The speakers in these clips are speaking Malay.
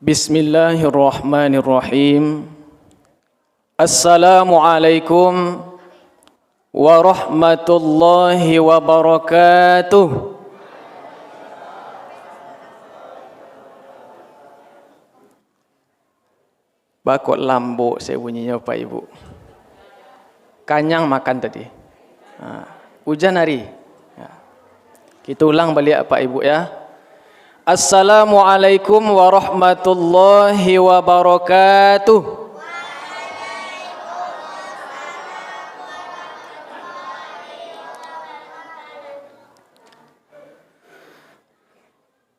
Bismillahirrahmanirrahim. Assalamualaikum warahmatullahi wabarakatuh. Bakut lambuk saya bunyinya Pak Ibu. Kanyang makan tadi. Hujan hari. Kita ulang balik Pak Ibu ya. Assalamualaikum warahmatullahi wabarakatuh.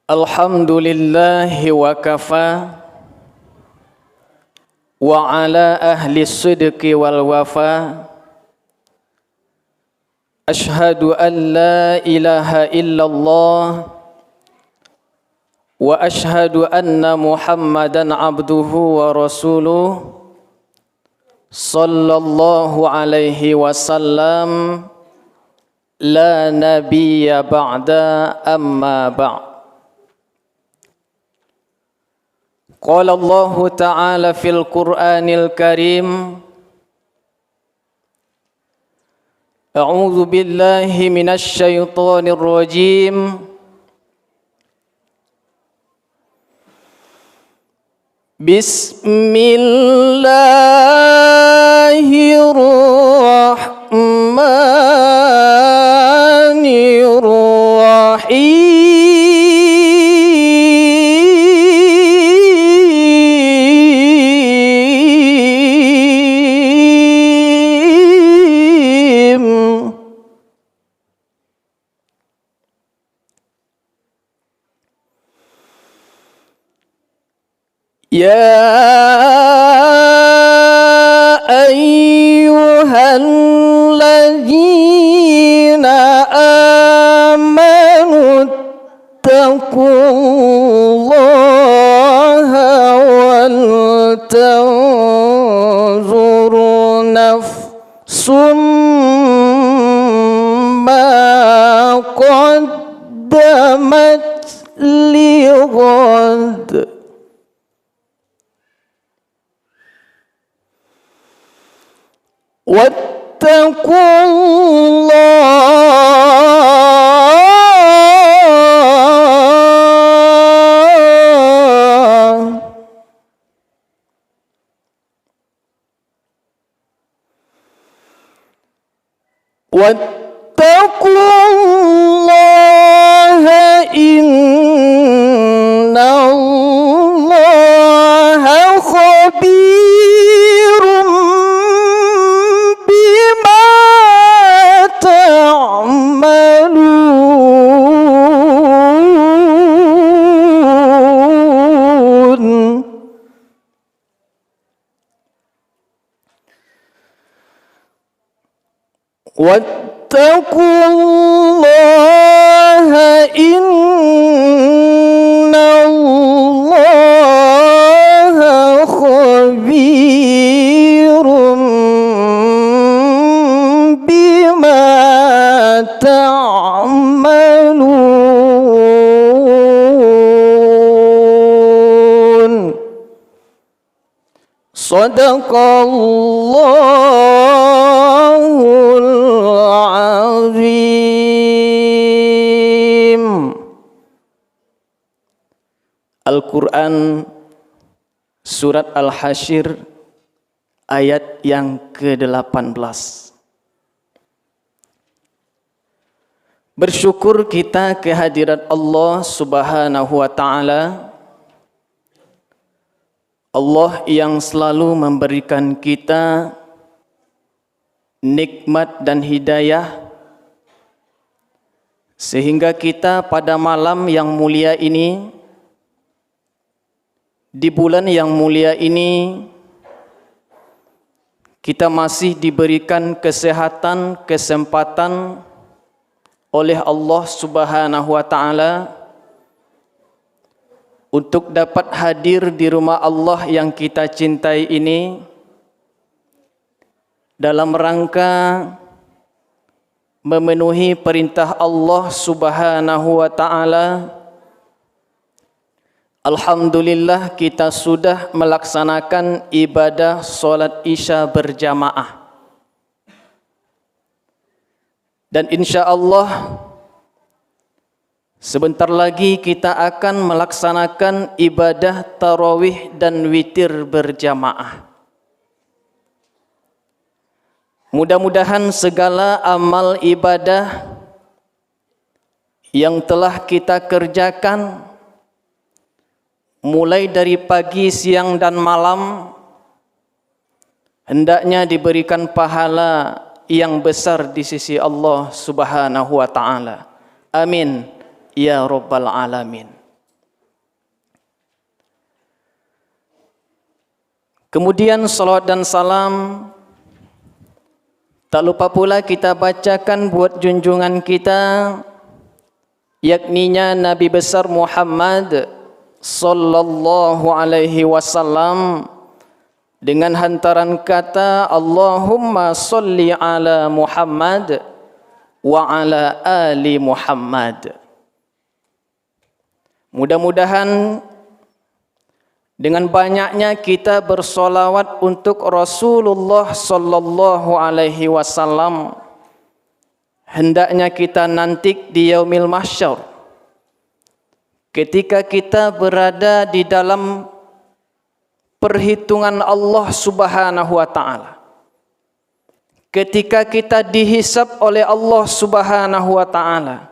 Alhamdulillahi wa kafa wa ala ahli sidqi wal wafa. Ashhadu an la ilaha illallah wa ashhadu anna Muhammadan abduhu wa rasuluh sallallahu alaihi wasallam la nabiyya ba'da amma ba'd. Qala Allah ta'ala fil Qur'anil Karim A'udzu billahi minasy syaithanir rajim. Bismillahirrahmanirrahim. Ya ayyuhalladzina amanu taqullaha wal tanzur nafsum ma qaddamat lighad. واتقوا الله إن الله خبير واتقوا الله إن الله خبير بما تعملون. Sadaqallahul azim. Al-Quran Surat Al-Hasyr ayat yang ke-18. Bersyukur kita kehadirat Allah Subhanahu wa ta'ala, Allah yang selalu memberikan kita nikmat dan hidayah sehingga kita pada malam yang mulia ini, di bulan yang mulia ini, kita masih diberikan kesehatan, kesempatan oleh Allah Subhanahu wa taala untuk dapat hadir di rumah Allah yang kita cintai ini dalam rangka memenuhi perintah Allah Subhanahu wa taala. Alhamdulillah kita sudah melaksanakan ibadah solat Isya berjamaah. Dan insya Allah sebentar lagi kita akan melaksanakan ibadah tarawih dan witir berjamaah. Mudah-mudahan segala amal ibadah yang telah kita kerjakan mulai dari pagi, siang dan malam hendaknya diberikan pahala yang besar di sisi Allah Subhanahu wa taala. Amin ya rabbal alamin. Kemudian salawat dan salam tak lupa pula kita bacakan buat junjungan kita, yakninya Nabi besar Muhammad sallallahu alaihi wasallam, dengan hantaran kata Allahumma salli ala Muhammad wa ala ali Muhammad. Mudah-mudahan dengan banyaknya kita bersolawat untuk Rasulullah sallallahu alaihi wasallam, hendaknya kita nanti di yaumil mahsyar, ketika kita berada di dalam perhitungan Allah Subhanahu wa taala, ketika kita dihisab oleh Allah Subhanahu wa taala,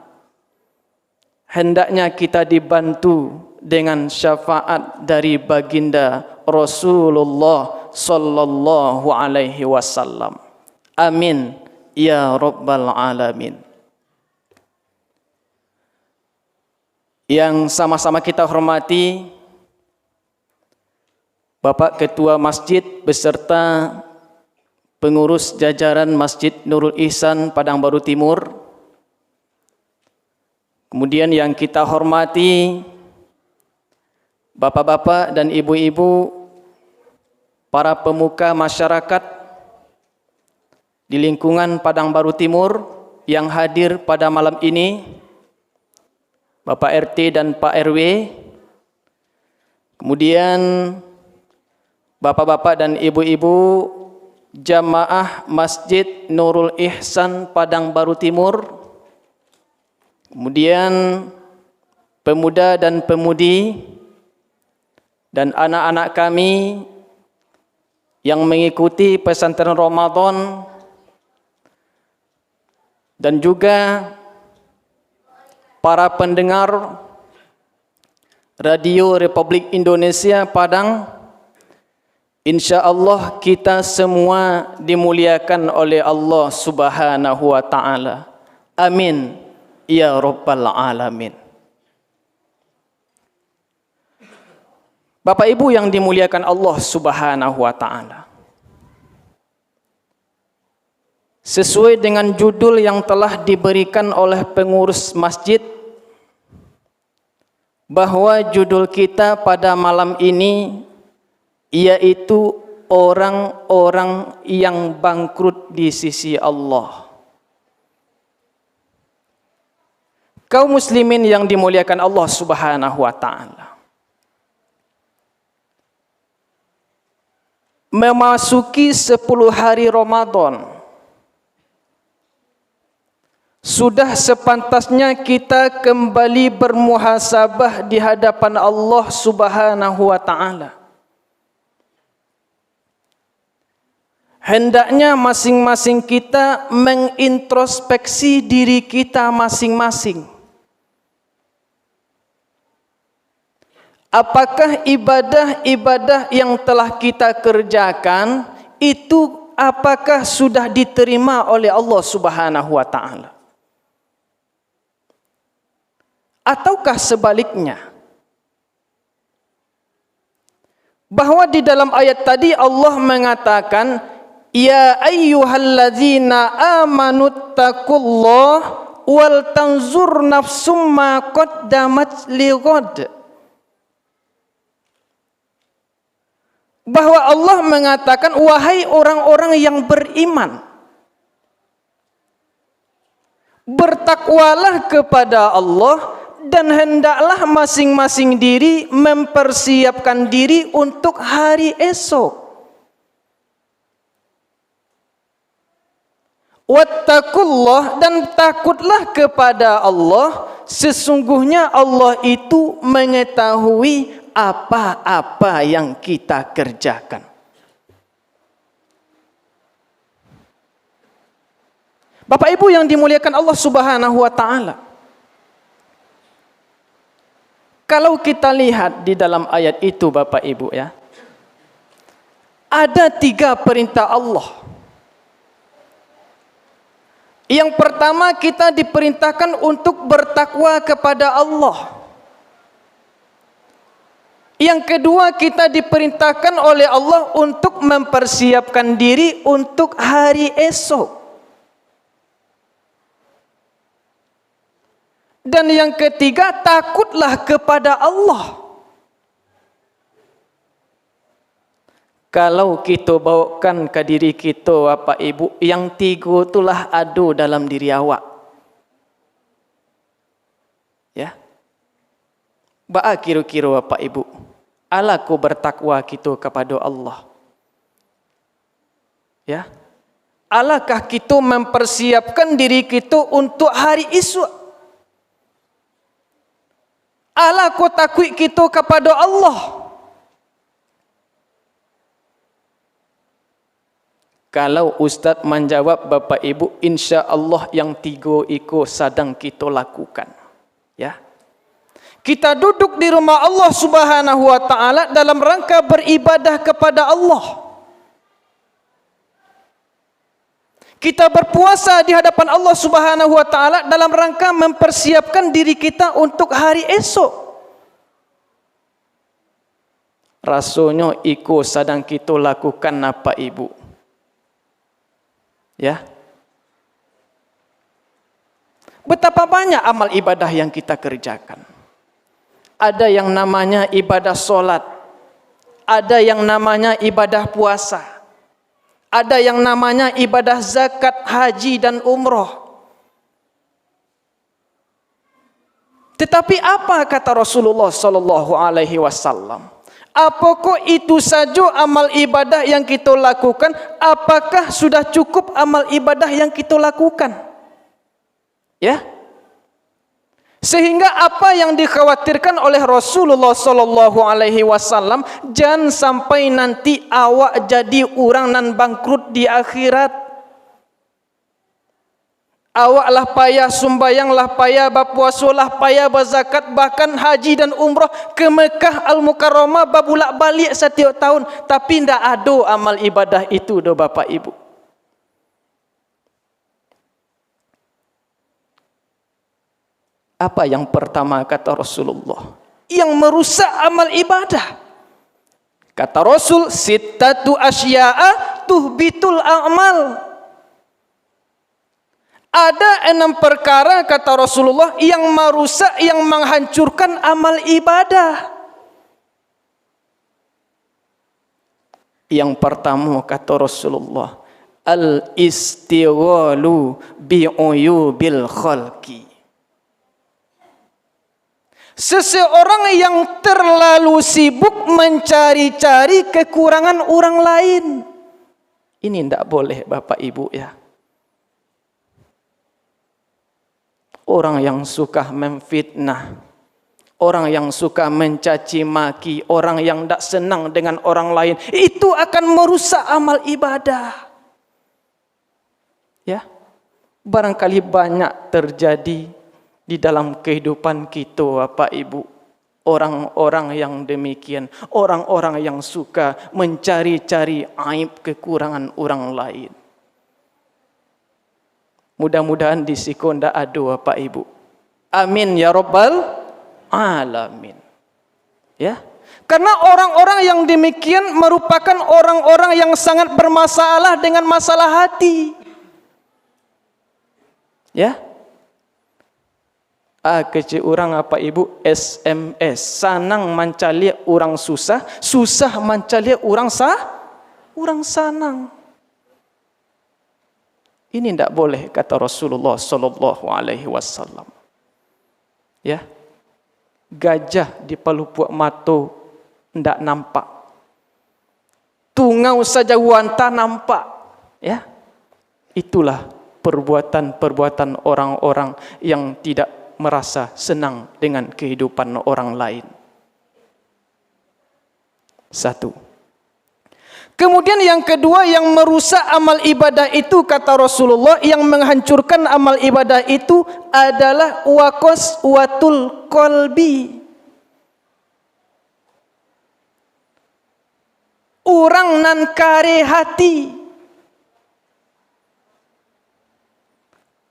hendaknya kita dibantu dengan syafaat dari baginda Rasulullah sallallahu alaihi wasallam. Amin ya rabbal alamin. Yang sama-sama kita hormati Bapak Ketua Masjid beserta pengurus jajaran Masjid Nurul Ihsan Padang Baru Timur. Kemudian yang kita hormati bapak-bapak dan ibu-ibu, para pemuka masyarakat di lingkungan Padang Baru Timur yang hadir pada malam ini, Bapak RT dan Pak RW, kemudian bapak-bapak dan ibu-ibu jamaah Masjid Nurul Ihsan Padang Baru Timur, kemudian pemuda dan pemudi dan anak-anak kami yang mengikuti pesantren Ramadan, dan juga para pendengar Radio Republik Indonesia Padang. Insya Allah kita semua dimuliakan oleh Allah Subhanahu wa taala. Amin ya rabbal alamin. Bapak Ibu yang dimuliakan Allah Subhanahu wa taala, sesuai dengan judul yang telah diberikan oleh pengurus masjid, bahwa judul kita pada malam ini yaitu orang-orang yang bangkrut di sisi Allah. Kaum muslimin yang dimuliakan Allah Subhanahu wa taala, memasuki 10 hari Ramadan, sudah sepantasnya kita kembali bermuhasabah di hadapan Allah Subhanahu wa taala. Hendaknya masing-masing kita mengintrospeksi diri kita masing-masing. Apakah ibadah-ibadah yang telah kita kerjakan itu apakah sudah diterima oleh Allah Subhanahu wa taala? Ataukah sebaliknya? Bahwa di dalam ayat tadi Allah mengatakan Ya ayyuhalladzina amanu taqullah wal tanzur nafsum ma qaddamat lighad. Bahwa Allah mengatakan, wahai orang-orang yang beriman, bertakwalah kepada Allah dan hendaklah masing-masing diri mempersiapkan diri untuk hari esok. Wattaqullah, dan takutlah kepada Allah, sesungguhnya Allah itu mengetahui apa-apa yang kita kerjakan. Bapak Ibu yang dimuliakan Allah Subhanahu wa taala, kalau kita lihat di dalam ayat itu Bapak Ibu ya, ada 3 perintah Allah. Yang pertama, kita diperintahkan untuk bertakwa kepada Allah. Yang kedua, kita diperintahkan oleh Allah untuk mempersiapkan diri untuk hari esok. Dan yang ketiga, takutlah kepada Allah. Kalau kita bawakan ke diri kita Bapak Ibu, yang 3 itulah ada dalam diri awak. Ya. Ba'a kira-kira Bapak Ibu, alaku bertakwa kita kepada Allah. Ya. Alakah kita mempersiapkan diri kita untuk hari esok? Alaku takut kita kepada Allah? Kalau Ustaz menjawab Bapak Ibu, insya Allah yang 3 itu sedang kita lakukan. Ya, kita duduk di rumah Allah Subhanahu wa taala dalam rangka beribadah kepada Allah. Kita berpuasa di hadapan Allah Subhanahu wa taala dalam rangka mempersiapkan diri kita untuk hari esok. Rasanya itu sedang kita lakukan Bapak Ibu. Ya. Betapa banyak amal ibadah yang kita kerjakan. Ada yang namanya ibadah solat, ada yang namanya ibadah puasa, ada yang namanya ibadah zakat, haji dan umroh. Tetapi apa kata Rasulullah sallallahu alaihi wasallam? Apakah itu saja amal ibadah yang kita lakukan? Apakah sudah cukup amal ibadah yang kita lakukan? Ya. Sehingga apa yang dikhawatirkan oleh Rasulullah sallallahu alaihi wasallam, jangan sampai nanti awak jadi orang nan bangkrut di akhirat. Awaklah payah sumbayanglah, payah berpuasalah, payah berzakat, bahkan haji dan umrah ke Mekah Al-Mukarramah babulak balik setiap tahun, tapi tidak ada amal ibadah itu do Bapak Ibu. Apa yang pertama kata Rasulullah yang merusak amal ibadah? Kata Rasul, sittatu asya'a tuhbitul a'mal. Ada 6 perkara kata Rasulullah yang merusak, yang menghancurkan amal ibadah. Yang pertama kata Rasulullah, al-istighalu bi'uyubil khalqi. Seseorang yang terlalu sibuk mencari-cari kekurangan orang lain. Ini tidak boleh Bapak Ibu ya. Orang yang suka memfitnah, orang yang suka mencaci maki, orang yang tidak senang dengan orang lain, itu akan merusak amal ibadah. Ya, barangkali banyak terjadi di dalam kehidupan kita Bapak Ibu. Orang-orang yang demikian, orang-orang yang suka mencari-cari aib kekurangan orang lain. Mudah-mudahan di siko ndak ada Bapak Ibu. Amin ya rabbal alamin. Ya. Karena orang-orang yang demikian merupakan orang-orang yang sangat bermasalah dengan masalah hati. Ya. Kecil orang apa ibu SMS sanang mencari orang susah, susah mencari orang sanang. Ini tidak boleh kata Rasulullah sallallahu alaihi wasallam. Ya. Gajah di pelupuk mata tidak nampak. Tungau saja wanta nampak. Ya. Itulah perbuatan-perbuatan orang-orang yang tidak merasa senang dengan kehidupan orang lain. Satu. Kemudian yang kedua yang merusak amal ibadah itu kata Rasulullah, yang menghancurkan amal ibadah itu adalah waqaswatul qalbi. Orang nan kare hati.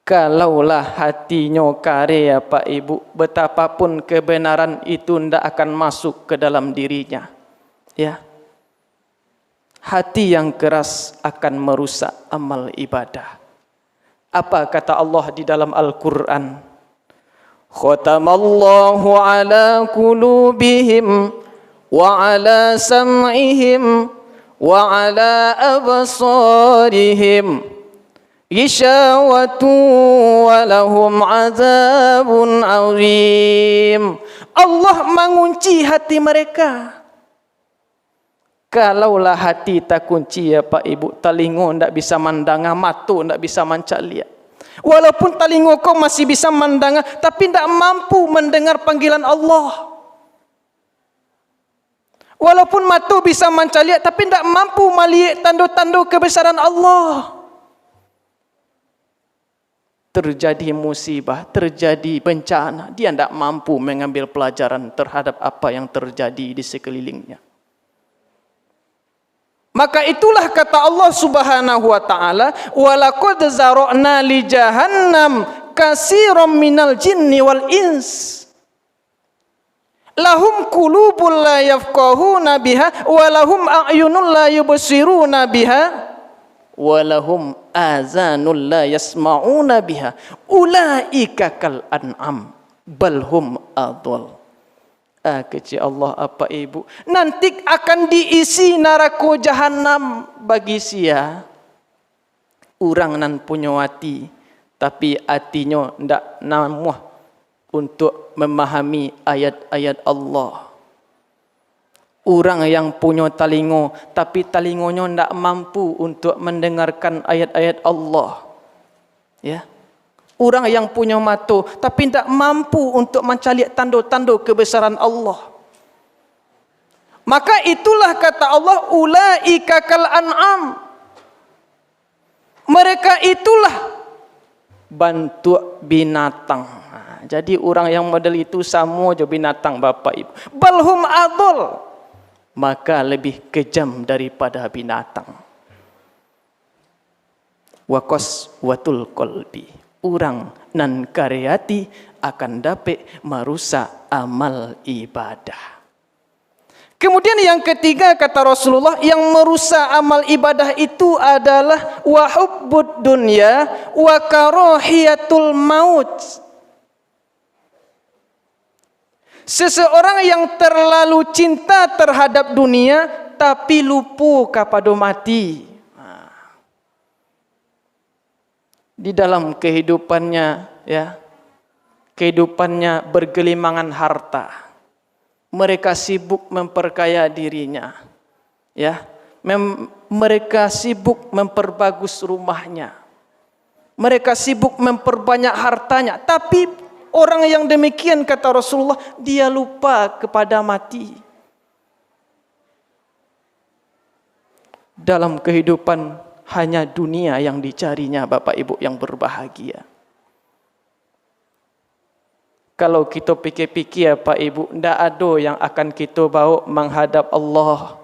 Kalaulah hatinya kare ya Pak Ibu, betapapun kebenaran itu tidak akan masuk ke dalam dirinya. Ya. Hati yang keras akan merusak amal ibadah. Apa kata Allah di dalam Al-Quran? Khatamallahu ala qulubihim wa ala sam'ihim wa ala absarihim ghishawatu wa lahum azabun azim. Allah mengunci hati mereka. Kalaulah hati tak kunci ya Pak Ibu, talingo tidak bisa mandanga, mata tidak bisa mancak lihat. Walaupun talingo kau masih bisa mandanga, tapi tidak mampu mendengar panggilan Allah. Walaupun mata bisa mancak lihat, tapi tidak mampu melihat tanda-tanda kebesaran Allah. Terjadi musibah, terjadi bencana, dia tidak mampu mengambil pelajaran terhadap apa yang terjadi di sekelilingnya. Maka itulah kata Allah Subhanahu wa taala, walaqad zara'na li jahannam katsiran minal jinni wal ins lahum qulubun la yafqahuna biha wa lahum a'yunun la yubsiruna biha wa lahum azanun la yasma'una biha ulaika kal an'am bal hum adall. Kecil Allah apa ibu, nanti akan diisi neraka jahanam bagi sia orang nan punya hati tapi hatinya ndak namuh untuk memahami ayat-ayat Allah. Orang yang punya talingo tapi talingonya ndak mampu untuk mendengarkan ayat-ayat Allah. Ya. Orang yang punya mata tapi tidak mampu untuk mencari tanda-tanda kebesaran Allah. Maka itulah kata Allah, ulaika kal an'am. Mereka itulah bantu binatang. Jadi orang yang model itu sama aja binatang Bapak Ibu. Balhum adol. Maka lebih kejam daripada binatang. Waqaswatul qalbi. Orang nan karyati akan dapat merusak amal ibadah. Kemudian yang ketiga kata Rasulullah, yang merusak amal ibadah itu adalah wa hubbud dunya wa karahiyatul maut. Seseorang yang terlalu cinta terhadap dunia tapi lupa kepada mati. Di dalam kehidupannya, ya, kehidupannya bergelimangan harta. Mereka sibuk memperkaya dirinya, ya. Mereka sibuk memperbagus rumahnya. Mereka sibuk memperbanyak hartanya. Tapi orang yang demikian kata Rasulullah, dia lupa kepada mati. Dalam kehidupan hanya dunia yang dicarinya Bapak Ibu yang berbahagia. Kalau kita pikir-pikir Pak Ibu, tidak ada yang akan kita bawa menghadap Allah.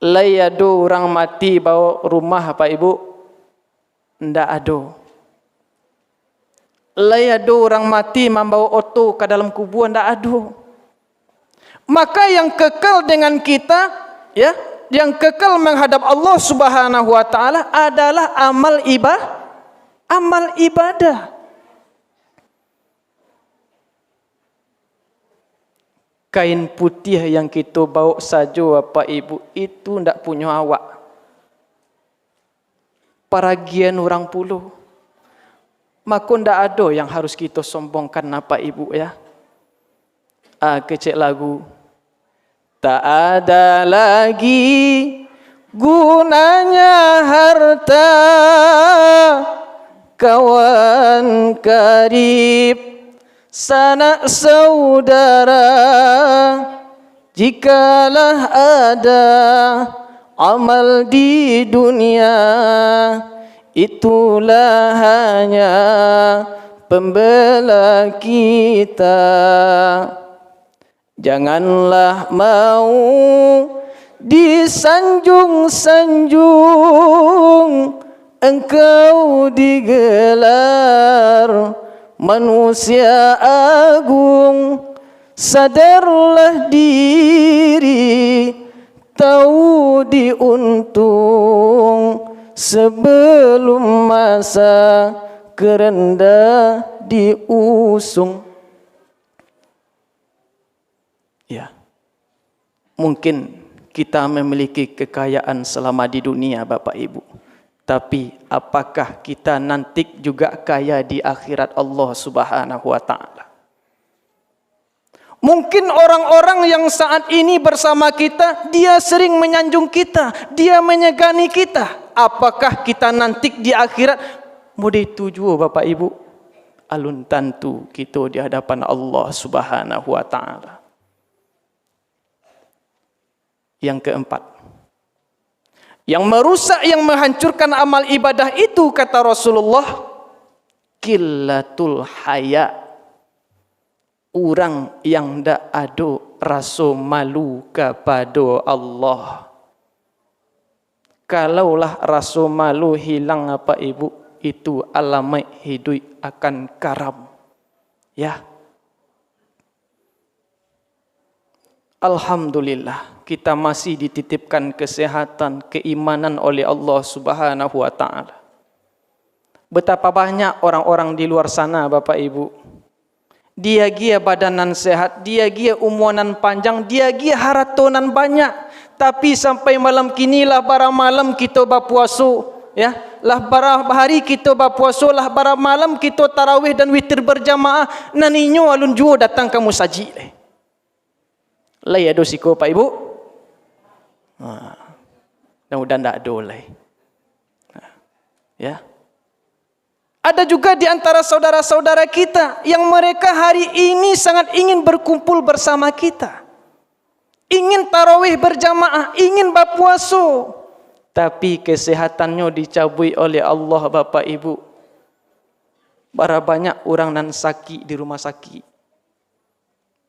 Lai ada orang mati bawa rumah Pak Ibu, tidak ada. Lai ada orang mati membawa oto ke dalam kuburan, tidak ada. Maka yang kekal dengan kita, ya, yang kekal menghadap Allah Subhanahu wa taala adalah amal ibadah. Kain putih yang kita bawa saja Bapak Ibu itu ndak punya awak. Paragian orang puluh. Maka ndak ada yang harus kita sombongkan Bapak Ibu ya. Kecek lagu. Tak ada lagi gunanya harta, kawan karib, sanak saudara, jikalah ada amal di dunia, itulah hanya pembela kita. Janganlah mau disanjung-sanjung, engkau digelar manusia agung. Sadarlah diri, tahu diuntung, sebelum masa kerendah diusung. Ya, mungkin kita memiliki kekayaan selama di dunia Bapak Ibu. Tapi apakah kita nanti juga kaya di akhirat Allah Subhanahu wa taala? Mungkin orang-orang yang saat ini bersama kita, dia sering menyanjung kita, dia menyegani kita. Apakah kita nanti di akhirat mau dituju Bapak Ibu? Alun tentu kita di hadapan Allah Subhanahu wa taala. Yang keempat, yang merusak, yang menghancurkan amal ibadah itu, kata Rasulullah, qillatul haya. Orang yang tidak ada rasa malu kepada Allah. Kalaulah rasa malu hilang Bapak Ibu, itu alamat hidup akan karam. Ya. Alhamdulillah, kita masih dititipkan kesehatan, keimanan oleh Allah Subhanahu wa taala. Betapa banyak orang-orang di luar sana Bapak Ibu. Dia gia badanan sehat, dia gia umuanan panjang, dia gia haratonan banyak. Tapi sampai malam kinilah bara malam kita berpuasa, ya. Lah bara hari kita berpuasa, lah bara malam kita tarawih dan witir berjamaah. Naninyo alun juo datang kamu saji. Lai ada siko Pak Ibu? Mudah-mudahan tak ada lai. Ya. Ada juga di antara saudara-saudara kita yang mereka hari ini sangat ingin berkumpul bersama kita. Ingin tarawih berjamaah, ingin berpuasa. Tapi kesehatannya dicabui oleh Allah Bapak Ibu. Bara banyak orang nan sakit di rumah sakit.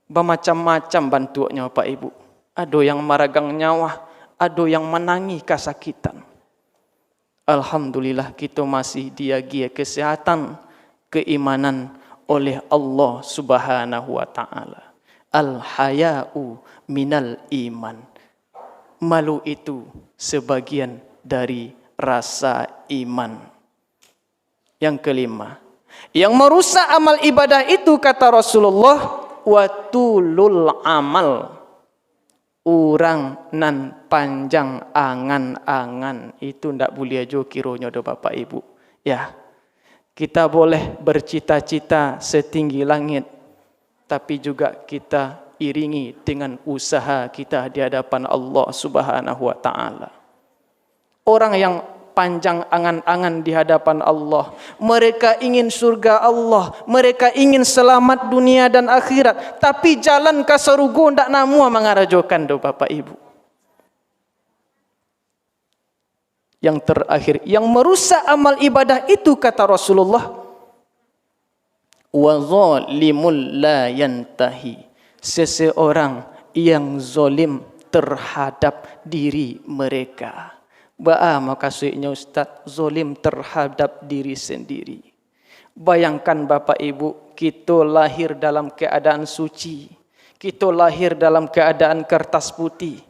Bermacam-macam bantuannya Pak Ibu. Ada yang maragang nyawa, ada yang menangi kesakitan. Alhamdulillah kita masih diagia kesehatan, keimanan oleh Allah Subhanahu wa taala. Al-haya'u minal iman. Malu itu sebagian dari rasa iman. Yang kelima, yang merusak amal ibadah itu, kata Rasulullah, watulul amal. Orang nan panjang angan-angan itu ndak boleh aja kironya do Bapak Ibu. Ya, kita boleh bercita-cita setinggi langit, tapi juga kita iringi dengan usaha kita di hadapan Allah Subhanahu wa taala. Orang yang panjang angan-angan di hadapan Allah, mereka ingin surga Allah, mereka ingin selamat dunia dan akhirat, tapi jalan ke surga ndak namu mengarajokan do Bapak Ibu. Yang terakhir, yang merusak amal ibadah itu, kata Rasulullah, wa zalimul la yantahi. Seseorang yang zalim terhadap diri mereka. Maksudnya Ustaz, zalim terhadap diri sendiri. Bayangkan Bapak Ibu, kita lahir dalam keadaan suci, Kita lahir dalam keadaan kertas putih,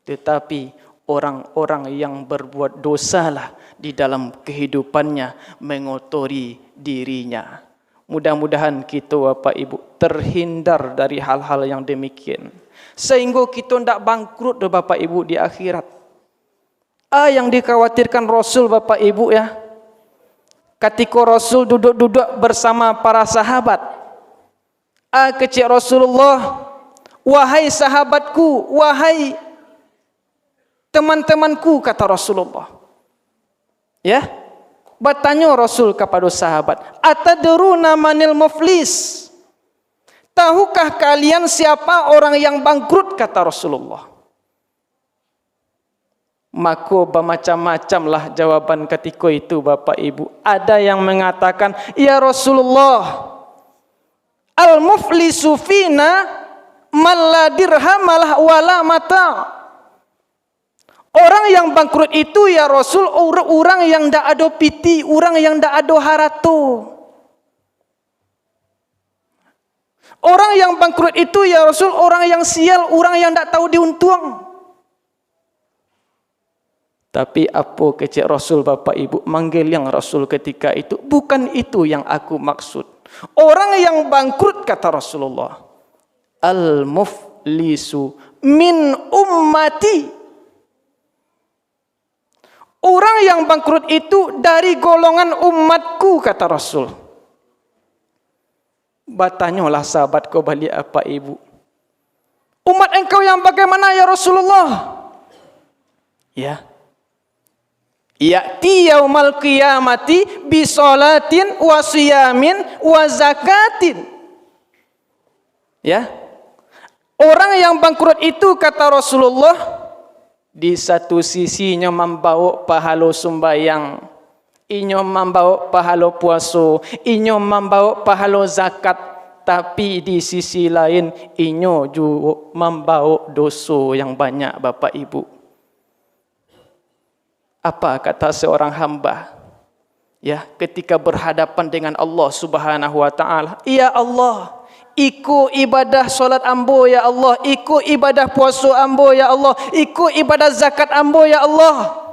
tetapi orang-orang yang berbuat dosalah di dalam kehidupannya mengotori dirinya. Mudah-mudahan kita Bapak Ibu terhindar dari hal-hal yang demikian, sehingga kita tidak bangkrut Bapak Ibu di akhirat. Yang dikhawatirkan Rasul Bapak Ibu ya, ketika Rasul duduk-duduk bersama para sahabat, kecil Rasulullah, wahai sahabatku, wahai teman-temanku, kata Rasulullah. Ya, bertanya Rasul kepada sahabat, atadruna manil muflis? Tahukah kalian siapa orang yang bangkrut, kata Rasulullah. Maka bermacam-macamlah jawaban ketika itu Bapak Ibu. Ada yang mengatakan, ya Rasulullah, al-muflisu fina man la dirhamalah wala mata. Orang yang bangkrut itu ya Rasul, orang yang tidak ada piti, orang yang tidak ada haratu. Orang yang bangkrut itu ya Rasul, orang yang sial, orang yang tidak tahu diuntung. Tapi apa kecil Rasul Bapak Ibu manggil yang Rasul ketika itu? Bukan itu yang aku maksud. Orang yang bangkrut, kata Rasulullah, al-muflisu min ummati. Orang yang bangkrut itu dari golongan umatku, kata Rasul. Bertanyalah sahabat kau balik apa Ibu, umat engkau yang bagaimana ya Rasulullah? Ya, ya'ti yaumal qiyamati bi sholatin wa siyamin wa zakatin. Ya, orang yang bangkrut itu, kata Rasulullah, di satu sisinya membawa pahala sembahyang, inyo membawa pahala puasa, inyo membawa pahala zakat, tapi di sisi lain inyo juga membawa dosa yang banyak Bapak Ibu. Apa kata seorang hamba ya ketika berhadapan dengan Allah Subhanahu wa taala? Ya Allah, iku ibadah solat ambo ya Allah, iku ibadah puasa ambo ya Allah, iku ibadah zakat ambo ya Allah.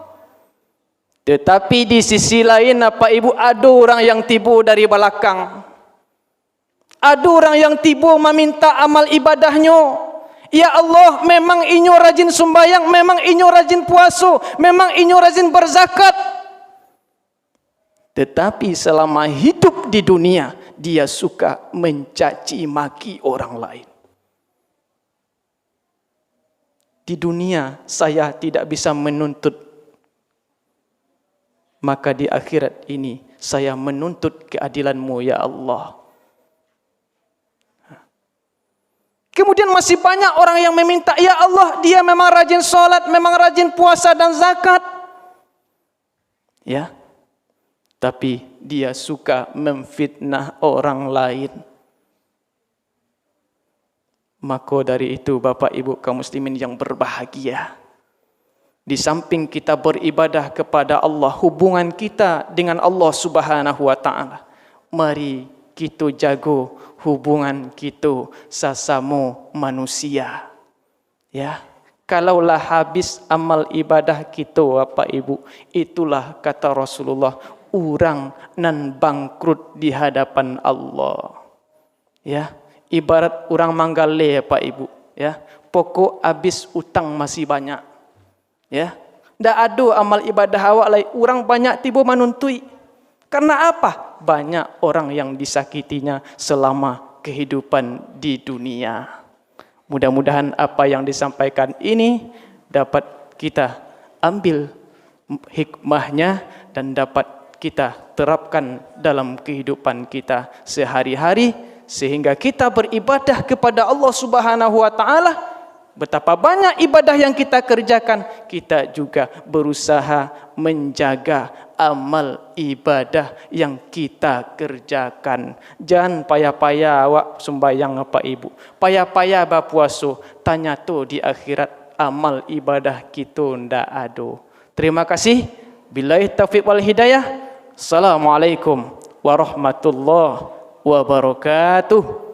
Tetapi di sisi lain Bapak Ibu, ada orang yang tiba dari belakang, ada orang yang tiba meminta amal ibadahnya. Ya Allah, memang inyo rajin sembahyang, memang inyo rajin puasa, memang inyo rajin berzakat. Tetapi selama hidup di dunia, dia suka mencaci maki orang lain. Di dunia saya tidak bisa menuntut, maka di akhirat ini saya menuntut keadilan-Mu ya Allah. Kemudian masih banyak orang yang meminta, ya Allah, dia memang rajin sholat, memang rajin puasa dan zakat. Ya, tapi dia suka memfitnah orang lain. Maka dari itu Bapak Ibu kaum muslimin yang berbahagia, di samping kita beribadah kepada Allah, hubungan kita dengan Allah Subhanahu wa taala, mari kita jaga hubungan kita sesama manusia. Ya, kalaulah habis amal ibadah kita Bapak Ibu, itulah kata Rasulullah, orang nan bangkrut di hadapan Allah. Ya, ibarat orang manggale Bapak Ibu, ya, pokok habis utang masih banyak. Ya, ndak ada amal ibadah awak lai, orang banyak tiba menuntui. Karena apa? Banyak orang yang disakitinya selama kehidupan di dunia. Mudah-mudahan apa yang disampaikan ini dapat kita ambil hikmahnya dan dapat kita terapkan dalam kehidupan kita sehari-hari, sehingga kita beribadah kepada Allah Subhanahu wa taala. Betapa banyak ibadah yang kita kerjakan, kita juga berusaha menjaga amal ibadah yang kita kerjakan. Jangan payah-payah awak sembahyang Bapak Ibu, payah-payah berpuasa, tanya tu di akhirat amal ibadah kita ndak ada. Terima kasih. Billahi taufiq wal hidayah. Assalamualaikum warahmatullahi wabarakatuh.